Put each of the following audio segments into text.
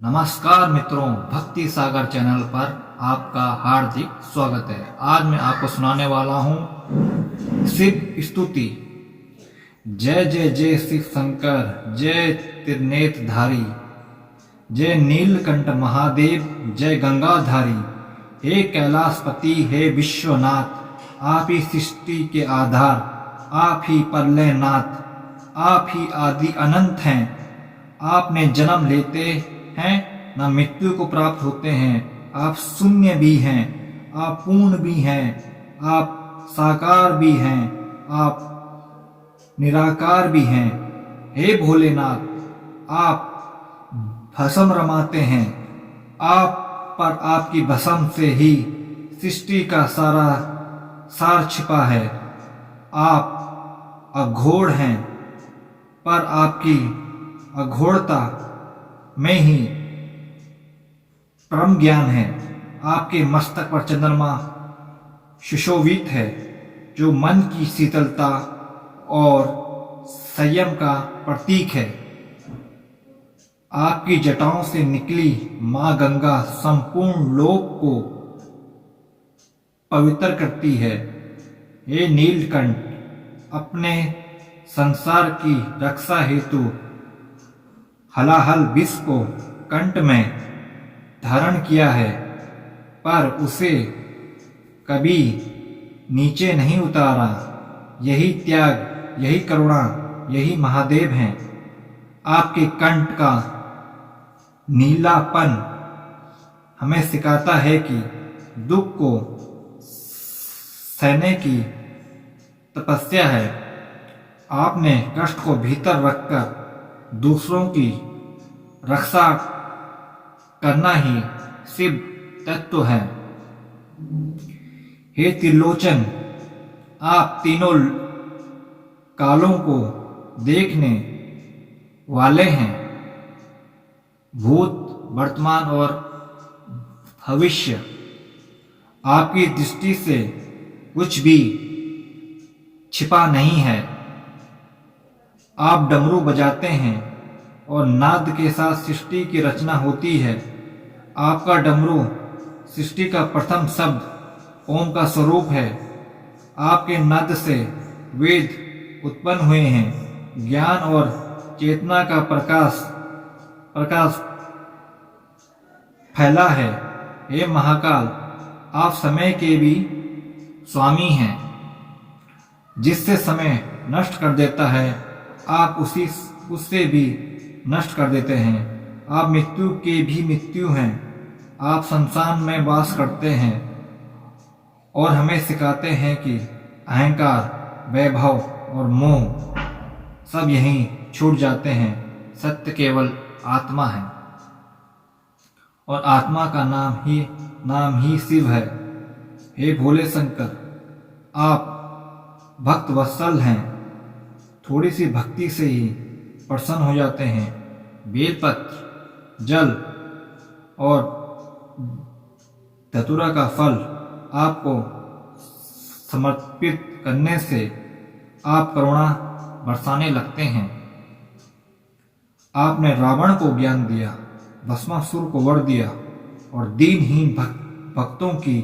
नमस्कार मित्रों, भक्ति सागर चैनल पर आपका हार्दिक स्वागत है। आज मैं आपको सुनाने वाला हूँ शिव स्तुति। जय जय जय शिव शंकर, जय त्रिनेत्रधारी, जय नीलकंठ महादेव, जय गंगाधारी। हे कैलाशपति, हे विश्वनाथ, आप ही सृष्टि के आधार, आप ही प्रलयनाथ, आप ही आदि अनंत हैं। आपने जन्म लेते हैं न मृत्यु को प्राप्त होते हैं। आप शून्य भी हैं, आप पूर्ण भी हैं, आप साकार भी हैं, आप निराकार भी हैं। हे भोलेनाथ, आप भस्म रमाते हैं। आप पर आपकी भस्म से ही सृष्टि का सारा सार छिपा है। आप अघोर हैं, पर आपकी अघोरता में ही परम ज्ञान है। आपके मस्तक पर चंद्रमा सुशोभित है, जो मन की शीतलता और संयम का प्रतीक है। आपकी जटाओं से निकली मां गंगा संपूर्ण लोक को पवित्र करती है। हे नीलकंठ, अपने संसार की रक्षा हेतु हलाहल विष को कंठ में धारण किया है, पर उसे कभी नीचे नहीं उतारा। यही त्याग, यही करुणा, यही महादेव हैं। आपके कंठ का नीलापन हमें सिखाता है कि दुख को सहने की तपस्या है। आपने कष्ट को भीतर रखकर दूसरों की रक्षा करना ही शिव तत्व है। हे त्रिलोचन, आप तीनों कालों को देखने वाले हैं। भूत, वर्तमान और भविष्य। आपकी दृष्टि से कुछ भी छिपा नहीं है। आप डमरू बजाते हैं और नाद के साथ सृष्टि की रचना होती है। आपका डमरू सृष्टि का प्रथम शब्द ओम का स्वरूप है। आपके नाद से वेद उत्पन्न हुए हैं। ज्ञान और चेतना का प्रकाश फैला है। हे महाकाल, आप समय के भी स्वामी हैं। जिससे समय नष्ट कर देता है, आप उससे भी नष्ट कर देते हैं। आप मृत्यु के भी मृत्यु हैं। आप संसार में वास करते हैं और हमें सिखाते हैं कि अहंकार, वैभव और मोह सब यहीं छूट जाते हैं। सत्य केवल आत्मा है और आत्मा का नाम ही शिव है। हे भोले शंकर, आप भक्त वत्सल हैं। थोड़ी सी भक्ति से ही प्रसन्न हो जाते हैं। बेलपत्र, जल और धतूरा का फल आपको समर्पित करने से आप करुणा बरसाने लगते हैं। आपने रावण को ज्ञान दिया, भस्मासुर को वर दिया और दीनहीन भक्तों की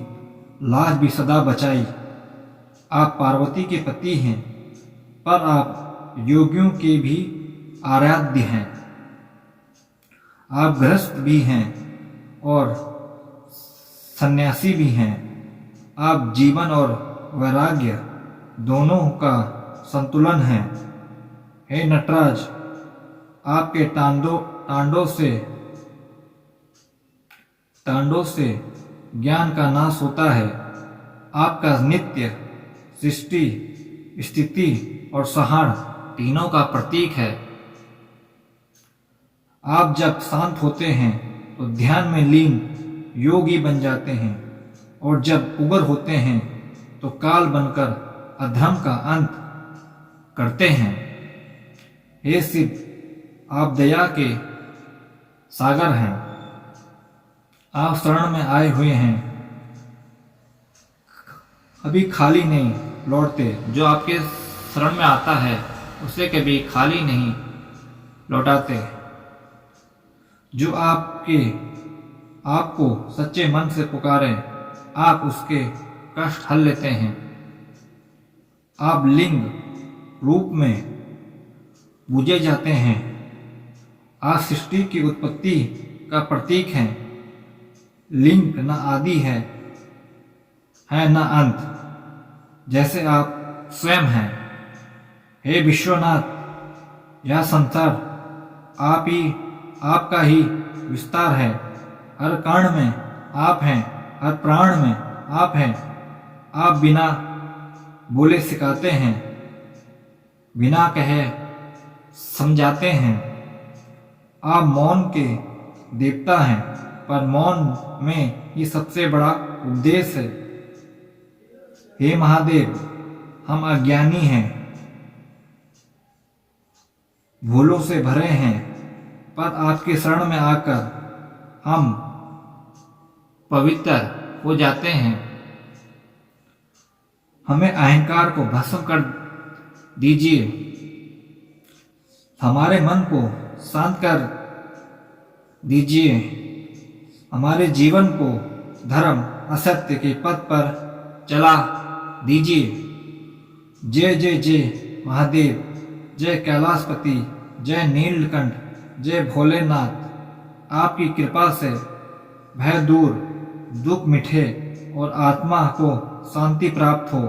लाज भी सदा बचाई। आप पार्वती के पति हैं, पर आप योगियों के भी आराध्य हैं। आप गृहस्थ भी हैं और सन्यासी भी हैं। आप जीवन और वैराग्य दोनों का संतुलन है। हे नटराज, आपके तांडव से ज्ञान का नाश होता है। आपका नित्य सृष्टि, स्थिति और संहार तीनों का प्रतीक है। आप जब शांत होते हैं तो ध्यान में लीन योगी बन जाते हैं, और जब उग्र होते हैं तो काल बनकर अधर्म का अंत करते हैं। हे शिव, आप दया के सागर हैं। आप शरण में आए हुए हैं, कभी खाली नहीं लौटते। जो आपके शरण में आता है उसे कभी खाली नहीं लौटाते। जो आप आपको सच्चे मन से पुकारें, आप उसके कष्ट हल लेते हैं। आप लिंग रूप में पूजे जाते हैं। आप सृष्टि की उत्पत्ति का प्रतीक हैं। लिंग न आदि है न अंत, जैसे आप स्वयं हैं। हे विश्वनाथ, यह संसार आपका ही विस्तार है। हर कण में आप हैं, हर प्राण में आप हैं। आप बिना बोले सिखाते हैं, बिना कहे समझाते हैं। आप मौन के देवता हैं, पर मौन में ही सबसे बड़ा उपदेश है। हे महादेव, हम अज्ञानी हैं, भूलों से भरे हैं, पर आपके शरण में आकर हम पवित्र हो जाते हैं। हमें अहंकार को भस्म कर दीजिए, हमारे मन को शांत कर दीजिए, हमारे जीवन को धर्म असत्य के पथ पर चला दीजिए। जय जय जय महादेव, जय कैलाशपति, जय नीलकंठ, जय भोलेनाथ। आपकी कृपा से भय दूर, दुख मिटे और आत्मा को शांति प्राप्त हो।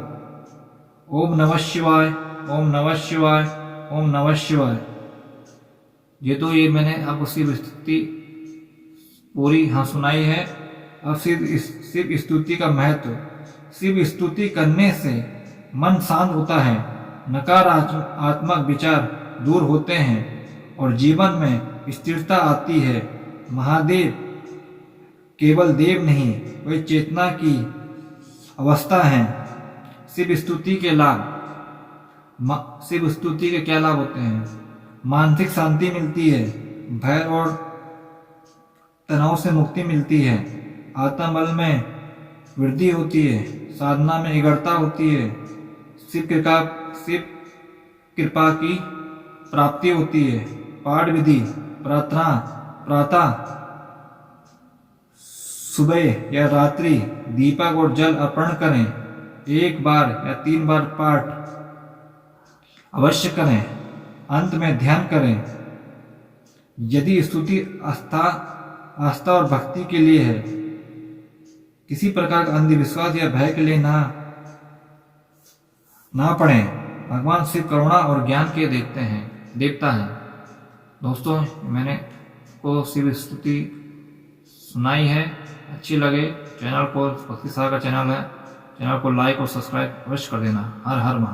ओम नमः शिवाय, ओम नमः शिवाय, ओम नमः शिवाय। ये मैंने आपको शिव स्तुति पूरी सुनाई है। अब शिव स्तुति का महत्व। शिव स्तुति करने से मन शांत होता है, नकारात्मक विचार दूर होते हैं और जीवन में स्थिरता आती है। महादेव केवल देव नहीं, वे चेतना की अवस्था है। शिव स्तुति के क्या लाभ होते हैं? मानसिक शांति मिलती है, भय और तनाव से मुक्ति मिलती है, आत्मबल में वृद्धि होती है, साधना में एकाग्रता होती है, शिव कृपा की प्राप्ति होती है। पाठ विधि। प्रार्थना प्रातः, सुबह या रात्रि दीपक और जल अर्पण करें। 1 बार या 3 बार पाठ अवश्य करें। अंत में ध्यान करें। यदि स्तुति आस्था और भक्ति के लिए है, किसी प्रकार का अंधविश्वास या भय के लिए ना पढ़ें। भगवान शिव करुणा और ज्ञान के देवता हैं। दोस्तों, मैंने को शिव स्तुति सुनाई है। अच्छी लगे चैनल को, भक्ति सागर का चैनल है, चैनल को लाइक और सब्सक्राइब अवश्य कर देना। हर हर महादेव।